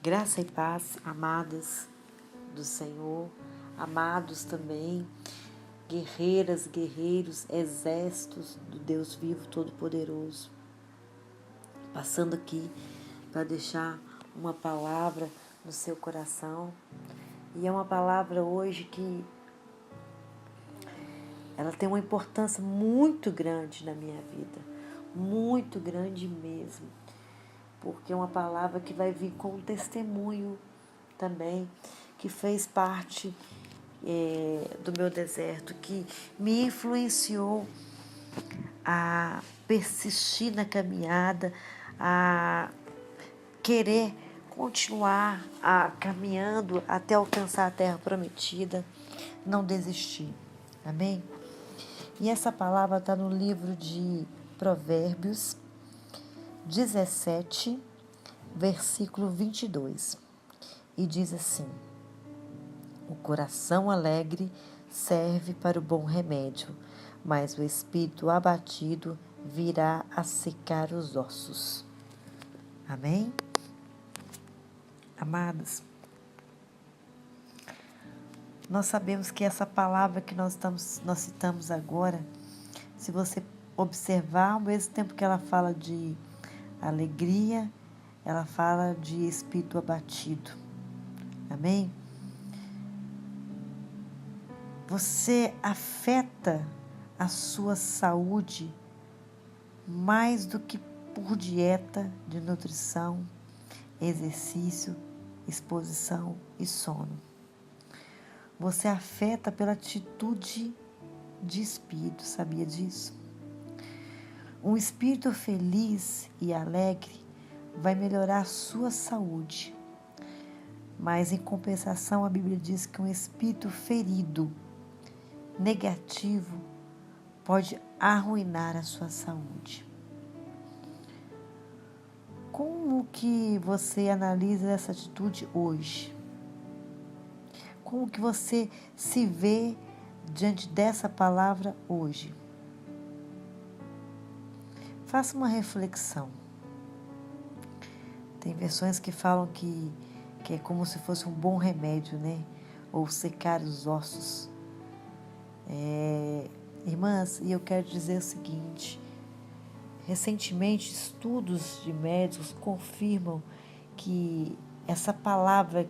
Graça e paz, amadas do Senhor, amados também, guerreiras, guerreiros, exércitos do Deus vivo todo-poderoso. Passando aqui para deixar uma palavra no seu coração. E é uma palavra hoje que ela tem uma importância muito grande na minha vida, muito grande mesmo. Porque é uma palavra que vai vir com um testemunho também, que fez parte do meu deserto, que me influenciou a persistir na caminhada, a querer continuar caminhando até alcançar a terra prometida, não desistir. Amém? E essa palavra está no livro de Provérbios 17, versículo 22. E diz assim: o coração alegre serve para o bom remédio, mas o espírito abatido virá a secar os ossos. Amém? Amados, nós sabemos que essa palavra que nós citamos agora, se você observar, ao mesmo tempo que ela fala de alegria, ela fala de espírito abatido. Amém? Você afeta a sua saúde mais do que por dieta de nutrição, exercício, exposição e sono. Você afeta pela atitude de espírito, sabia disso? Um espírito feliz e alegre vai melhorar a sua saúde. Mas, em compensação, a Bíblia diz que um espírito ferido, negativo, pode arruinar a sua saúde. Como que você analisa essa atitude hoje? Como que você se vê diante dessa palavra hoje? Faça uma reflexão. Tem versões que falam que é como se fosse um bom remédio, né? Ou secar os ossos. Irmãs, e eu quero dizer o seguinte: recentemente, estudos de médicos confirmam que essa palavra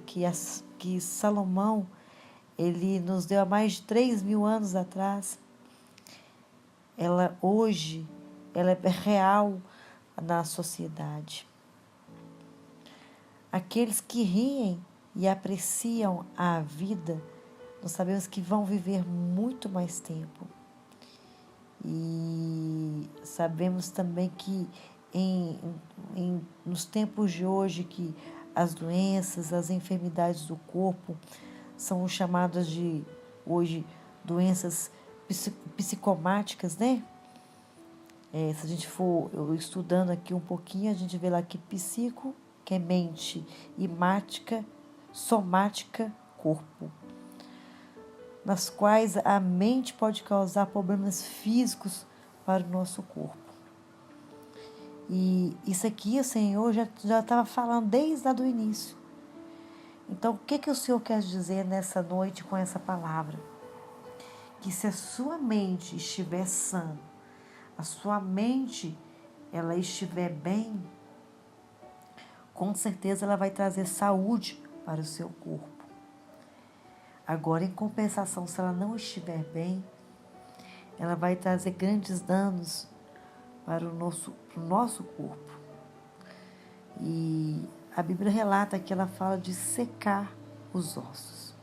que Salomão ele nos deu há mais de 3.000 anos atrás, ela hoje ela é real na sociedade. Aqueles que riem e apreciam a vida, nós sabemos que vão viver muito mais tempo. E sabemos também que nos tempos de hoje, que as doenças, as enfermidades do corpo são chamadas de, hoje, doenças psicomáticas, né? Se a gente for estudando aqui um pouquinho, a gente vê lá que psico, que é mente, e mática, somática, corpo. Nas quais a mente pode causar problemas físicos para o nosso corpo. E isso aqui o Senhor já estava falando desde lá do início. Então, o que o Senhor quer dizer nessa noite com essa palavra? Que se a sua mente estiver sã, a sua mente ela estiver bem, com certeza ela vai trazer saúde para o seu corpo. Agora, em compensação, se ela não estiver bem, ela vai trazer grandes danos para o nosso corpo. E a Bíblia relata que ela fala de secar os ossos.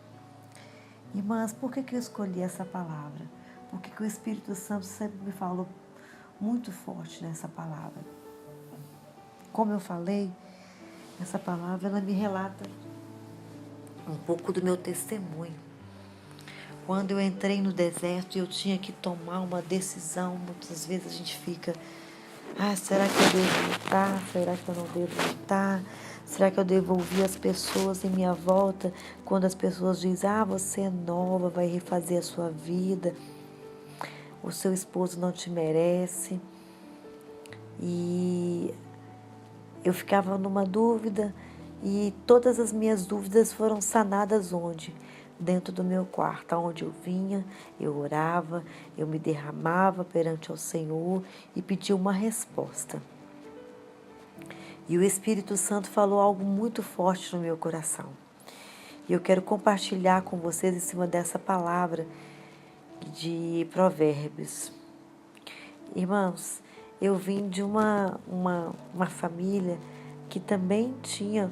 Irmãs, por que eu escolhi essa palavra? Porque o Espírito Santo sempre me falou muito forte nessa palavra. Como eu falei, essa palavra ela me relata um pouco do meu testemunho. Quando eu entrei no deserto e eu tinha que tomar uma decisão, muitas vezes a gente fica: será que eu devo lutar? Será que eu não devo lutar? Será que eu devo ouvir as pessoas em minha volta quando as pessoas dizem: você é nova, vai refazer a sua vida, o seu esposo não te merece? E eu ficava numa dúvida E todas as minhas dúvidas foram sanadas onde? Dentro do meu quarto, onde eu vinha, eu orava, eu me derramava perante ao Senhor e pedia uma resposta. E o Espírito Santo falou algo muito forte no meu coração. E eu quero compartilhar com vocês em cima dessa palavra de Provérbios. Irmãos, eu vim de uma família que também tinha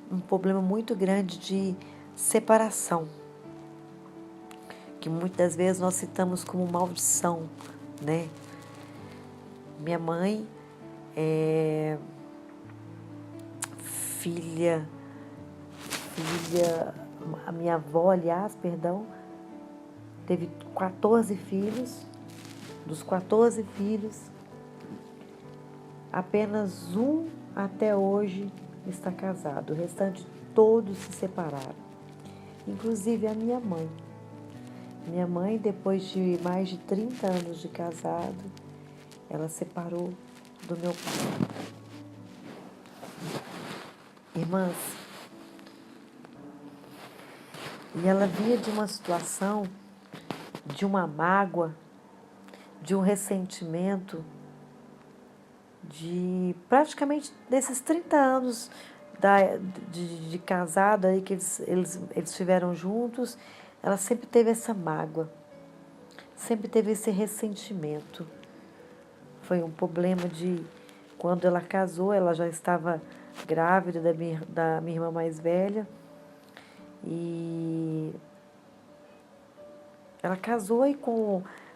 um problema muito grande de separação, que muitas vezes nós citamos como maldição, né? Minha mãe é filha, a minha avó, aliás, perdão, teve 14 filhos. Dos 14 filhos, apenas um até hoje está casado. O restante todos se separaram. Inclusive a minha mãe. Minha mãe, depois de mais de 30 anos de casado, ela separou do meu pai. Irmãs, e ela vinha de uma situação, de uma mágoa, de um ressentimento, de praticamente desses 30 anos de casado aí que eles estiveram juntos, ela sempre teve essa mágoa, sempre teve esse ressentimento. Foi um problema de quando ela casou, ela já estava grávida da minha irmã mais velha e ela casou e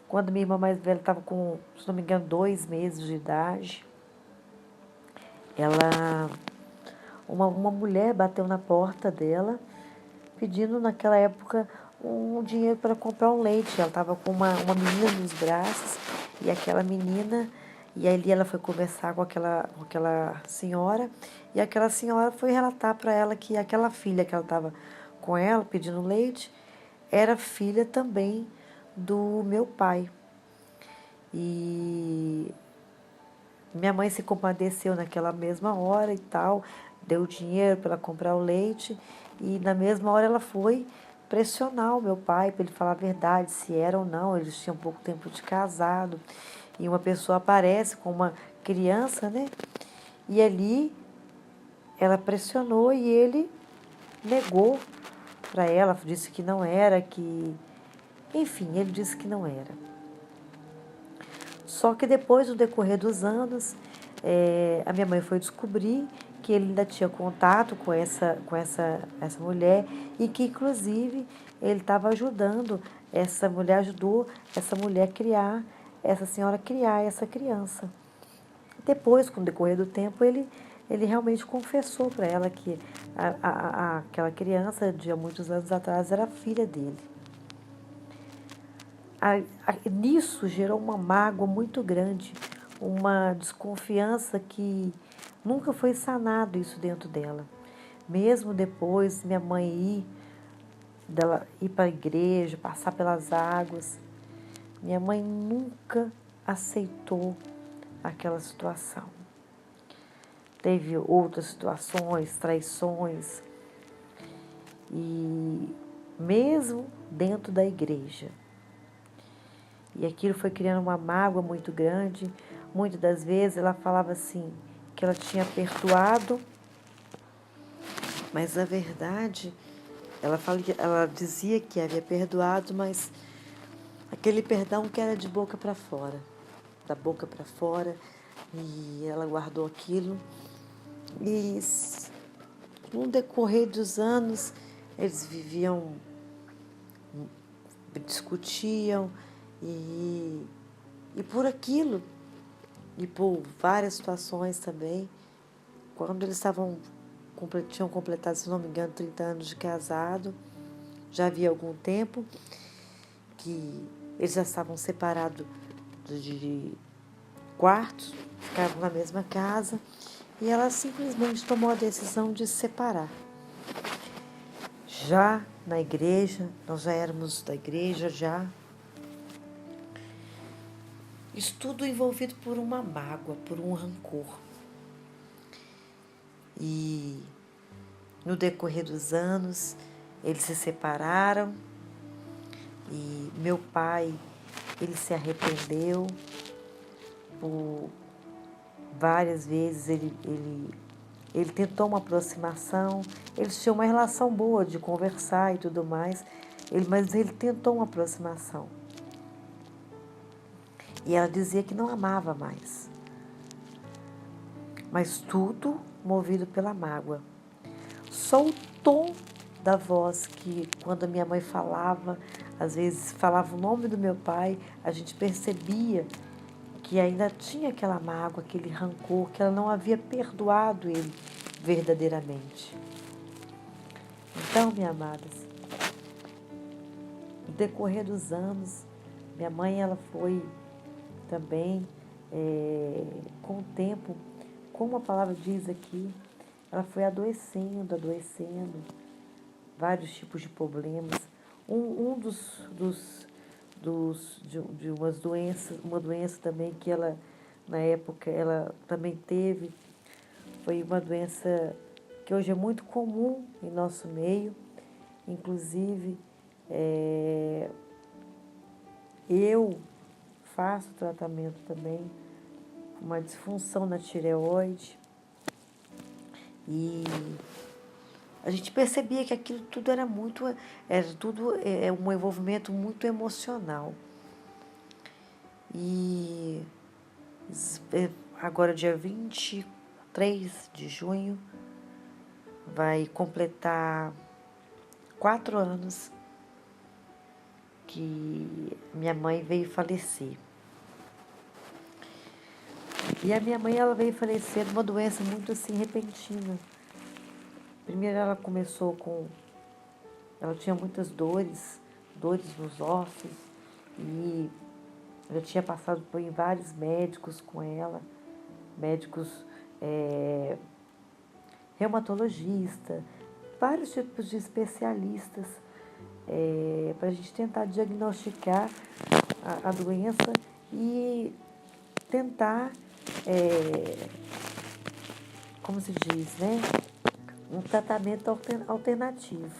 quando minha irmã mais velha estava com, se não me engano, 2 meses de idade, uma mulher bateu na porta dela, pedindo naquela época um dinheiro para comprar um leite. Ela estava com uma menina nos braços e aquela menina, e ali ela foi conversar com aquela senhora e aquela senhora foi relatar para ela que aquela filha que ela estava com ela pedindo leite era filha também do meu pai. E minha mãe se compadeceu naquela mesma hora e tal, deu dinheiro para ela comprar o leite e na mesma hora ela foi pressionar o meu pai para ele falar a verdade, se era ou não. Eles tinham pouco tempo de casado e uma pessoa aparece com uma criança, né? E ali ela pressionou e ele negou para ela, disse que não era, enfim, ele disse que não era. Só que depois, no decorrer dos anos, a minha mãe foi descobrir que ele ainda tinha contato com essa mulher e que, inclusive, ele estava ajudando, ajudou essa mulher essa senhora criar essa criança. Depois, com o decorrer do tempo, ele realmente confessou para ela que aquela criança, de há muitos anos atrás, era filha dele. Nisso gerou uma mágoa muito grande, uma desconfiança que nunca foi sanado isso dentro dela. Mesmo depois, minha mãe dela ir para a igreja, passar pelas águas, minha mãe nunca aceitou aquela situação. Teve outras situações, traições, e mesmo dentro da igreja. E aquilo foi criando uma mágoa muito grande. Muitas das vezes ela falava assim, que ela tinha perdoado, mas na verdade ela dizia que havia perdoado, mas aquele perdão que era de boca para fora, da boca para fora, e ela guardou aquilo. E no decorrer dos anos, eles discutiam, e por aquilo, e por várias situações também, quando eles tinham completado, se não me engano, 30 anos de casado, já havia algum tempo que eles já estavam separados de quartos, ficavam na mesma casa, e ela simplesmente tomou a decisão de se separar. Já na igreja, nós já éramos da igreja já, isso tudo envolvido por uma mágoa, por um rancor. E no decorrer dos anos, eles se separaram e meu pai, ele se arrependeu por várias vezes, ele tentou uma aproximação, eles tinham uma relação boa de conversar e tudo mais, mas ele tentou uma aproximação. E ela dizia que não amava mais. Mas tudo movido pela mágoa. Só o tom da voz que, quando a minha mãe falava, às vezes falava o nome do meu pai, a gente percebia que ainda tinha aquela mágoa, aquele rancor, que ela não havia perdoado ele verdadeiramente. Então, minhas amadas, no decorrer dos anos, minha mãe ela foi também, com o tempo, como a palavra diz aqui, ela foi adoecendo, vários tipos de problemas. De umas doenças, uma doença também que ela, na época, ela também teve, foi uma doença que hoje é muito comum em nosso meio, inclusive eu faço tratamento também, uma disfunção na tireoide, e a gente percebia que aquilo tudo era tudo um envolvimento muito emocional. E agora, dia 23 de junho, vai completar 4 anos que minha mãe veio falecer. E a minha mãe, ela veio falecer de uma doença muito assim repentina. Primeiro ela ela tinha muitas dores nos ossos, e eu tinha passado por vários médicos com ela, médicos reumatologistas, vários tipos de especialistas, para a gente tentar diagnosticar a doença e tentar, como se diz, né? Um tratamento alternativo.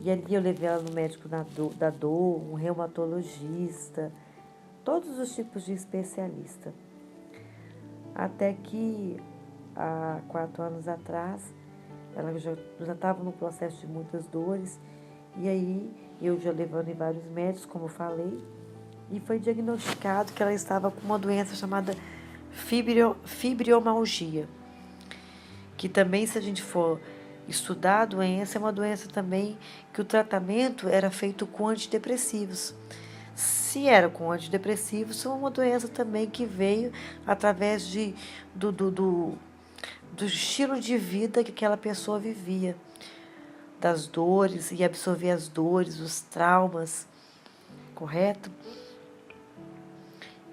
E ali eu levei ela no médico da dor, um reumatologista, todos os tipos de especialista. Até que, há 4 anos atrás, ela já estava no processo de muitas dores, e aí eu já levando em vários médicos, como eu falei, e foi diagnosticado que ela estava com uma doença chamada fibromialgia, que também, se a gente for estudar a doença, é uma doença também que o tratamento era feito com antidepressivos. Se era com antidepressivos, é uma doença também que veio através do estilo de vida que aquela pessoa vivia, das dores, e absorver as dores, os traumas, correto?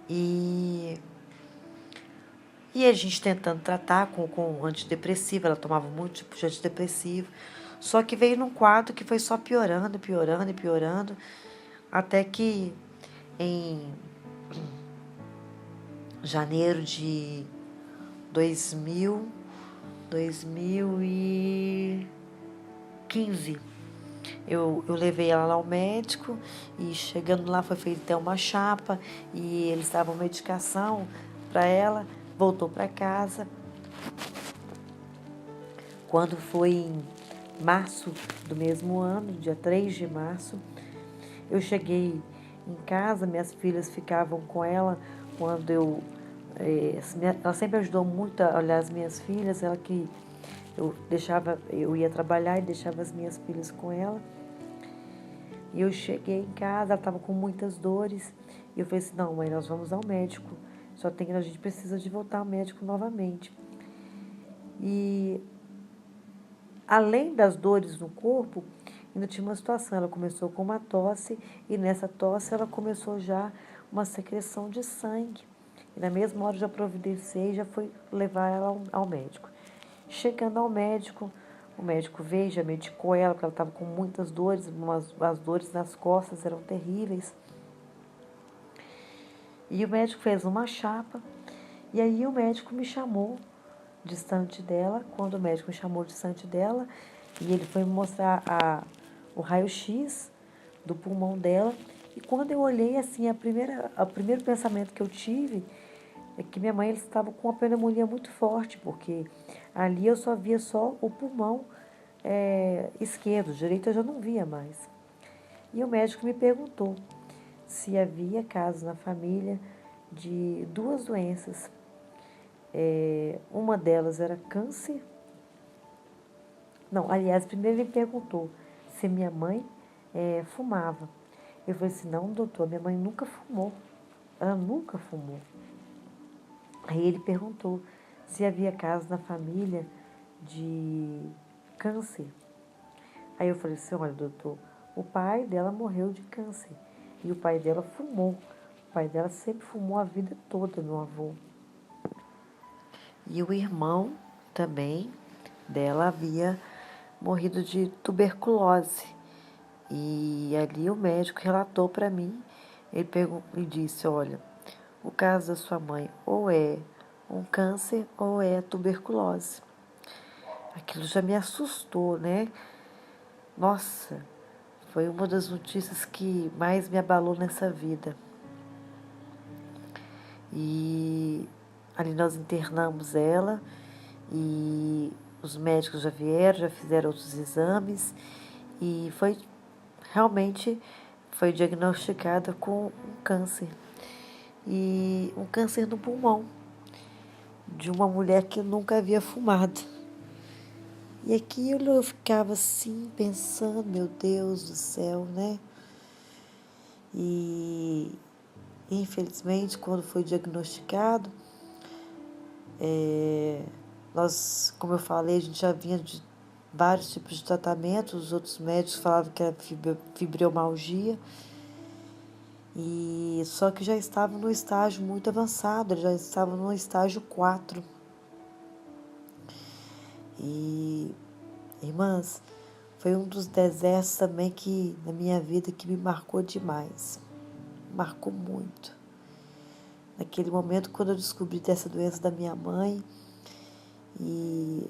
E a gente tentando tratar com antidepressivo, ela tomava muito tipo de antidepressivo, só que veio num quadro que foi só piorando, até que em janeiro de 2015, eu levei ela lá ao médico, e chegando lá foi feita até uma chapa, e eles davam medicação para ela, voltou para casa. Quando foi em março do mesmo ano, dia 3 de março, eu cheguei em casa, minhas filhas ficavam com ela quando ela sempre ajudou muito a olhar as minhas filhas, eu ia trabalhar e deixava as minhas filhas com ela. E eu cheguei em casa, ela estava com muitas dores, e eu falei assim, não, mãe, nós vamos ao médico, a gente precisa de voltar ao médico novamente. E além das dores no corpo, ainda tinha uma situação, ela começou com uma tosse, e nessa tosse ela começou já uma secreção de sangue. E na mesma hora eu já providenciei e já fui levar ela ao médico. Chegando ao médico, o médico veio, já medicou ela, porque ela estava com muitas dores, as dores nas costas eram terríveis. E o médico fez uma chapa, e aí o médico me chamou distante dela, quando o médico me chamou distante dela, e ele foi me mostrar o raio-x do pulmão dela. E quando eu olhei, assim, o primeiro pensamento que eu tive é que minha mãe estava com uma pneumonia muito forte, porque ali eu só via só o pulmão esquerdo, direito eu já não via mais. E o médico me perguntou se havia casos na família de duas doenças. Uma delas era câncer. Não, aliás, primeiro ele me perguntou se minha mãe fumava. Eu falei assim, não, doutor, minha mãe nunca fumou. Ela nunca fumou. Aí ele perguntou se havia casos na família de câncer. Aí eu falei assim, olha, doutor, o pai dela morreu de câncer. E o pai dela fumou. O pai dela sempre fumou a vida toda, meu avô. E o irmão também dela havia morrido de tuberculose. E ali o médico relatou para mim, ele me disse, olha, o caso da sua mãe ou é um câncer ou é tuberculose. Aquilo já me assustou, né? Nossa, foi uma das notícias que mais me abalou nessa vida. E ali nós internamos ela e os médicos já vieram, já fizeram outros exames e realmente foi diagnosticada com um câncer. E um câncer no pulmão de uma mulher que nunca havia fumado. E aquilo eu ficava assim, pensando, meu Deus do céu, né? E infelizmente, quando foi diagnosticado, nós, como eu falei, a gente já vinha de vários tipos de tratamento, os outros médicos falavam que era fibromialgia, e só que já estava no estágio muito avançado, já estava no estágio 4. E, irmãs, foi um dos desertos também que na minha vida que me marcou demais. Marcou muito. Naquele momento, quando eu descobri dessa doença da minha mãe, e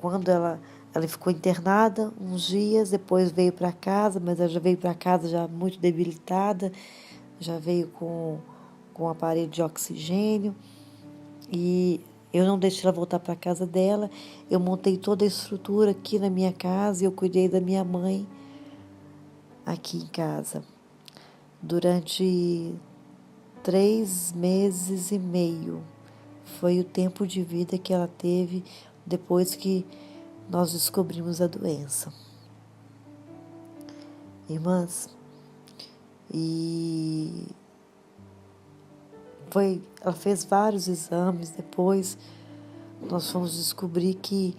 quando ela ficou internada uns dias, depois veio para casa, mas ela já veio para casa já muito debilitada, já veio com um aparelho de oxigênio, e eu não deixei ela voltar para a casa dela, eu montei toda a estrutura aqui na minha casa e eu cuidei da minha mãe aqui em casa durante 3 meses e meio. Foi o tempo de vida que ela teve depois que nós descobrimos a doença. Irmãs, e ela fez vários exames, depois nós fomos descobrir que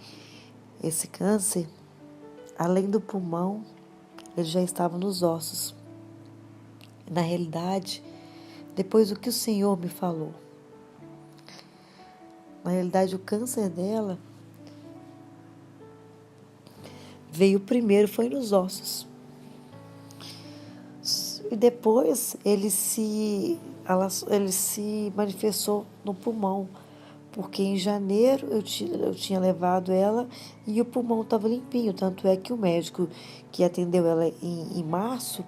esse câncer, além do pulmão, ele já estava nos ossos. Na realidade, depois do que o Senhor me falou, na realidade o câncer dela veio primeiro, foi nos ossos. E depois ele se manifestou no pulmão, porque em janeiro eu tinha levado ela e o pulmão estava limpinho. Tanto é que o médico que atendeu ela em março,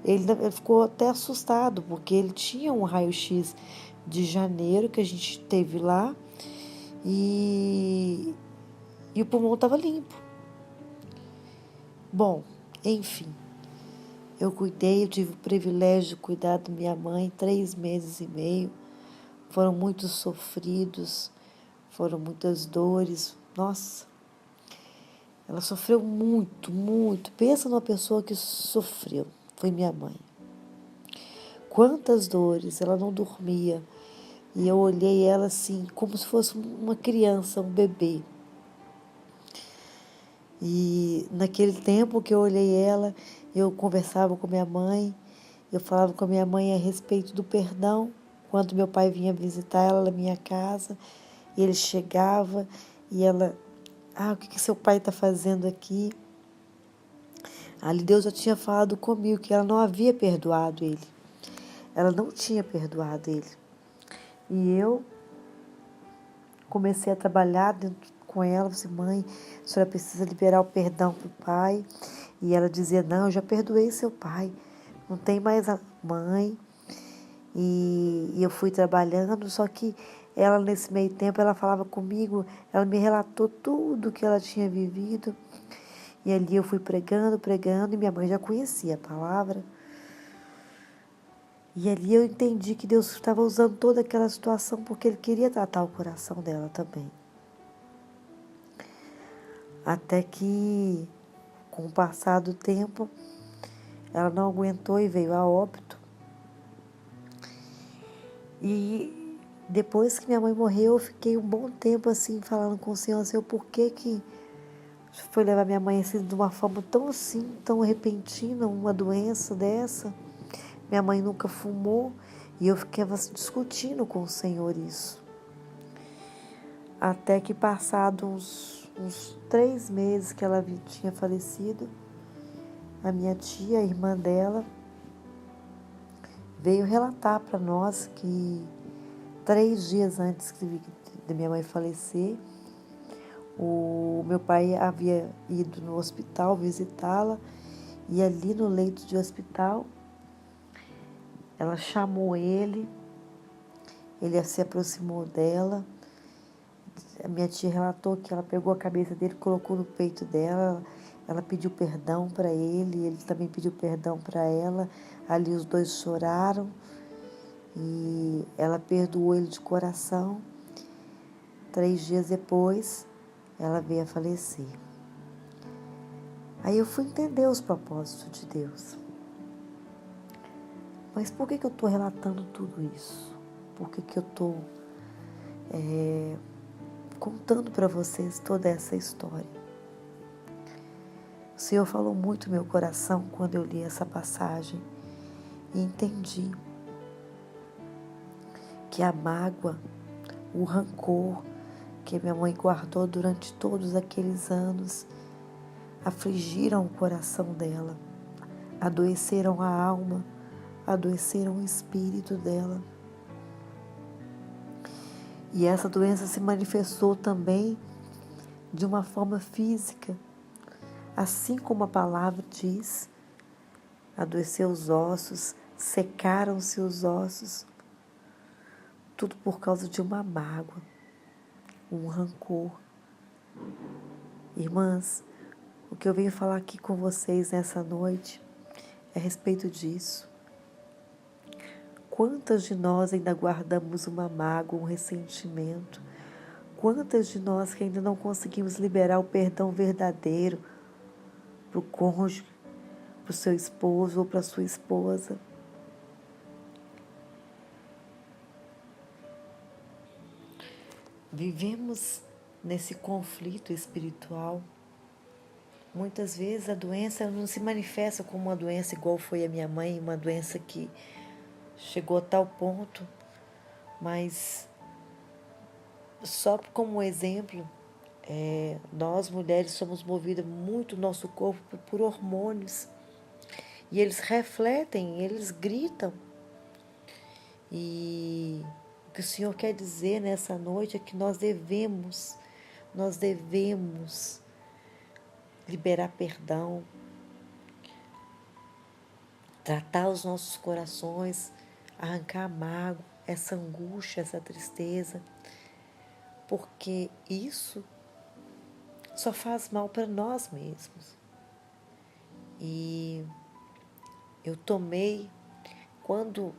ele ficou até assustado, porque ele tinha um raio-x de janeiro que a gente teve lá e o pulmão estava limpo. Bom, enfim, eu tive o privilégio de cuidar da minha mãe 3 meses e meio. Foram muitos sofridos, foram muitas dores. Nossa, ela sofreu muito, muito. Pensa numa pessoa que sofreu. Foi minha mãe. Quantas dores, ela não dormia. E eu olhei ela assim, como se fosse uma criança, um bebê. E naquele tempo que eu olhei ela, eu conversava com minha mãe, eu falava com a minha mãe a respeito do perdão, quando meu pai vinha visitar ela na minha casa, e ele chegava e ela, o que seu pai está fazendo aqui? Ali Deus já tinha falado comigo que ela não havia perdoado ele. Ela não tinha perdoado ele. E eu comecei a trabalhar com ela, disse, mãe, a senhora precisa liberar o perdão para o pai. E ela dizia, não, eu já perdoei seu pai, não tem mais a mãe. E eu fui trabalhando, só que ela, nesse meio tempo, ela falava comigo, ela me relatou tudo que ela tinha vivido. E ali eu fui pregando, e minha mãe já conhecia a palavra. E ali eu entendi que Deus estava usando toda aquela situação porque Ele queria tratar o coração dela também. Até que, com o passar do tempo, ela não aguentou e veio a óbito. E depois que minha mãe morreu, eu fiquei um bom tempo assim, falando com o Senhor, Senhor, por que foi levar minha mãe assim, de uma forma tão assim, tão repentina, uma doença dessa? Minha mãe nunca fumou e eu ficava discutindo com o Senhor isso. Até que passados uns 3 meses que ela tinha falecido, a minha tia, a irmã dela, veio relatar para nós que 3 dias antes de minha mãe falecer, o meu pai havia ido no hospital visitá-la e ali no leito de hospital, ela chamou ele se aproximou dela. A minha tia relatou que ela pegou a cabeça dele, colocou no peito dela, ela pediu perdão para ele também pediu perdão para ela. Ali os dois choraram e ela perdoou ele de coração. 3 dias depois, ela veio a falecer. Aí eu fui entender os propósitos de Deus. Mas por que eu estou relatando tudo isso? Por que eu estou contando para vocês toda essa história? O Senhor falou muito no meu coração quando eu li essa passagem e entendi que a mágoa, o rancor que minha mãe guardou durante todos aqueles anos afligiram o coração dela, adoeceram a alma, adoeceram o espírito dela. E essa doença se manifestou também de uma forma física, assim como a palavra diz, adoeceu os ossos, secaram-se os ossos, tudo por causa de uma mágoa, um rancor. Irmãs, o que eu venho falar aqui com vocês nessa noite é a respeito disso. Quantas de nós ainda guardamos uma mágoa, um ressentimento? Quantas de nós que ainda não conseguimos liberar o perdão verdadeiro para o cônjuge, para o seu esposo ou para a sua esposa? Vivemos nesse conflito espiritual. Muitas vezes a doença não se manifesta como uma doença igual foi a minha mãe, uma doença que chegou a tal ponto, mas só como exemplo, nós mulheres somos movidas muito o nosso corpo por hormônios e eles refletem, eles gritam. E o que o Senhor quer dizer nessa noite é que nós devemos liberar perdão, tratar os nossos corações, arrancar a mágoa, essa angústia, essa tristeza, porque isso só faz mal para nós mesmos. E eu tomei, quando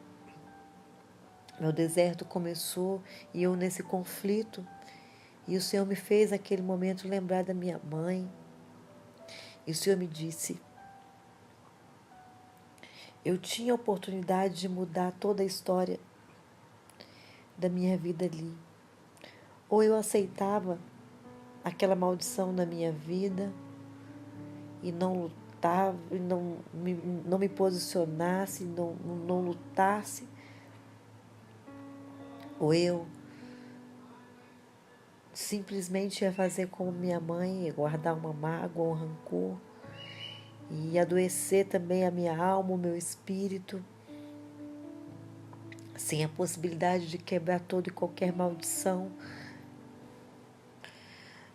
meu deserto começou e eu nesse conflito, e o Senhor me fez naquele momento lembrar da minha mãe, e o Senhor me disse, eu tinha a oportunidade de mudar toda a história da minha vida ali. Ou eu aceitava aquela maldição na minha vida e não lutava, e não me posicionasse, não lutasse, ou eu simplesmente ia fazer como minha mãe, ia guardar uma mágoa, um rancor, e adoecer também a minha alma, o meu espírito, sem a possibilidade de quebrar toda e qualquer maldição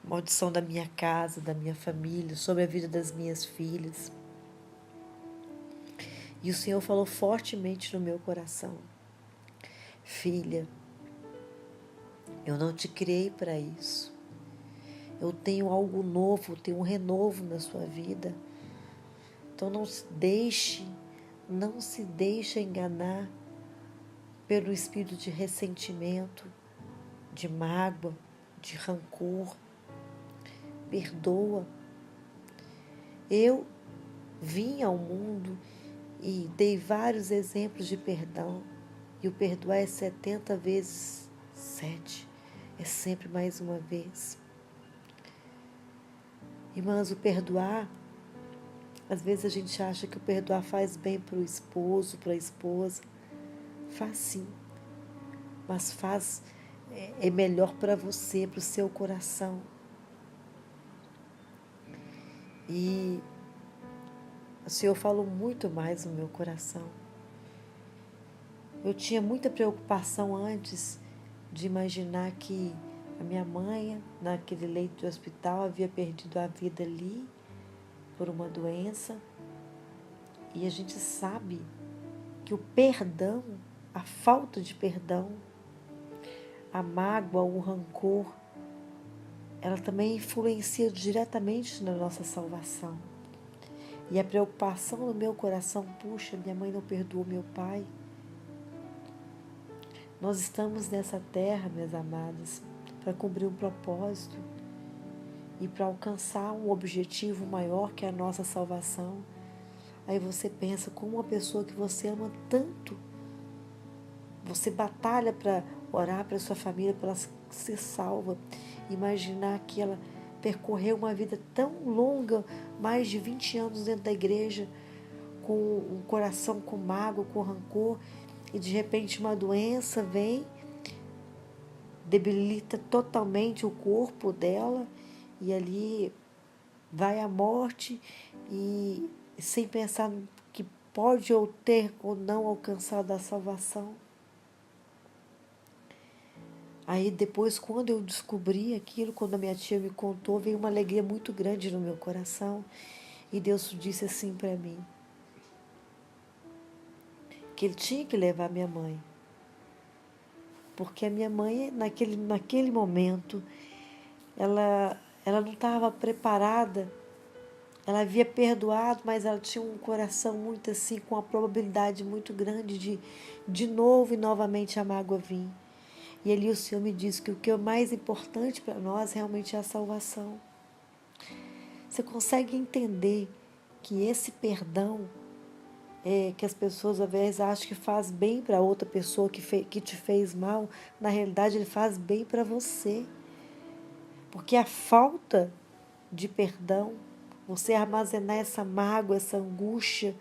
maldição da minha casa, da minha família, sobre a vida das minhas filhas. E o Senhor falou fortemente no meu coração: filha, eu não te criei para isso. Eu tenho algo novo, tenho um renovo na sua vida. Então não se deixe enganar pelo espírito de ressentimento, de mágoa, de rancor. Perdoa. Eu vim ao mundo e dei vários exemplos de perdão. E o perdoar é 70 vezes 7. É sempre mais uma vez. Irmãs, o perdoar, às vezes a gente acha que o perdoar faz bem para o esposo, para a esposa. Faz sim. Mas é melhor para você, para o seu coração. E o Senhor falou muito mais no meu coração. Eu tinha muita preocupação antes de imaginar que a minha mãe, naquele leito de hospital, havia perdido a vida ali por uma doença. E a gente sabe que o perdão, a falta de perdão, a mágoa, o rancor, ela também influencia diretamente na nossa salvação. E a preocupação no meu coração, puxa, minha mãe não perdoou meu pai. Nós estamos nessa terra, minhas amadas, para cumprir um propósito e para alcançar um objetivo maior que é a nossa salvação. Aí você pensa, como uma pessoa que você ama tanto, você batalha para orar para sua família, para ela ser salva. Imaginar que ela percorreu uma vida tão longa, mais de 20 anos dentro da igreja, com um coração com mágoa, com rancor, e de repente uma doença vem, debilita totalmente o corpo dela, e ali vai a morte, e sem pensar que pode ou ter ou não alcançado a salvação. Aí depois, quando eu descobri aquilo, quando a minha tia me contou, veio uma alegria muito grande no meu coração. E Deus disse assim para mim, que Ele tinha que levar minha mãe. Porque a minha mãe, naquele momento, ela não estava preparada. Ela havia perdoado, mas ela tinha um coração muito assim, com uma probabilidade muito grande de novo e novamente a mágoa vir. E ali o Senhor me disse que o que é mais importante para nós realmente é a salvação. Você consegue entender que esse perdão, que as pessoas às vezes acham que faz bem para outra pessoa que te fez mal, na realidade ele faz bem para você. Porque a falta de perdão, você armazenar essa mágoa, essa angústia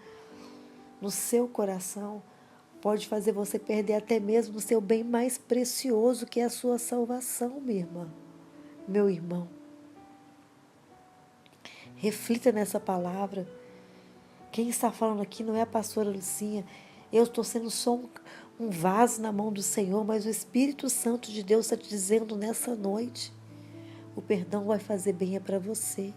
no seu coração, pode fazer você perder até mesmo o seu bem mais precioso, que é a sua salvação, minha irmã, meu irmão. Reflita nessa palavra. Quem está falando aqui não é a pastora Lucinha. Eu estou sendo só um vaso na mão do Senhor, mas o Espírito Santo de Deus está te dizendo nessa noite: o perdão vai fazer bem para você.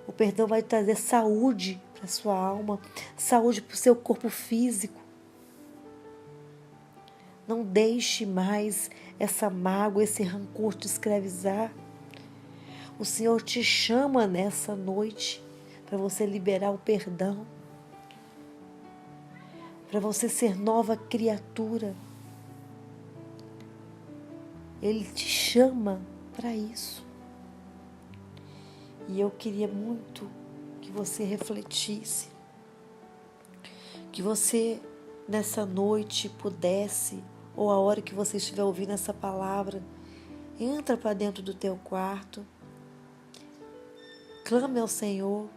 O perdão vai trazer saúde para a sua alma, saúde para o seu corpo físico. Não deixe mais essa mágoa, esse rancor te escravizar. O Senhor te chama nessa noite para você liberar o perdão, para você ser nova criatura. Ele te chama para isso. E eu queria muito que você refletisse, que você nessa noite pudesse, ou a hora que você estiver ouvindo essa palavra, entra para dentro do teu quarto, clame ao Senhor,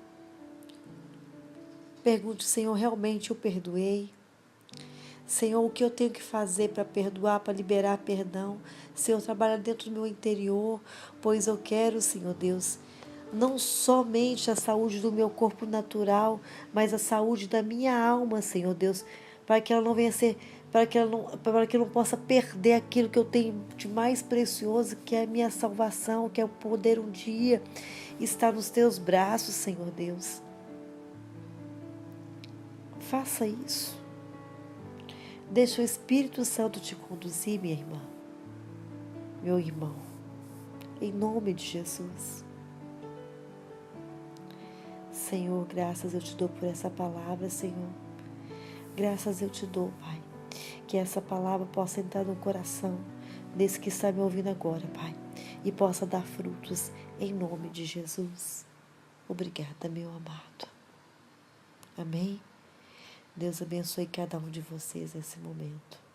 pergunte: Senhor, realmente eu perdoei? Senhor, o que eu tenho que fazer para perdoar, para liberar perdão? Senhor, trabalha dentro do meu interior, pois eu quero, Senhor Deus, não somente a saúde do meu corpo natural, mas a saúde da minha alma, Senhor Deus, para que ela não venha ser para que eu não possa perder aquilo que eu tenho de mais precioso, que é a minha salvação, que é o poder um dia estar nos teus braços, Senhor Deus. Faça isso. Deixa o Espírito Santo te conduzir, minha irmã, meu irmão, em nome de Jesus. Senhor, graças eu te dou por essa palavra, Senhor. Graças eu te dou, Pai. Que essa palavra possa entrar no coração desse que está me ouvindo agora, Pai. E possa dar frutos em nome de Jesus. Obrigada, meu amado. Amém? Deus abençoe cada um de vocês nesse momento.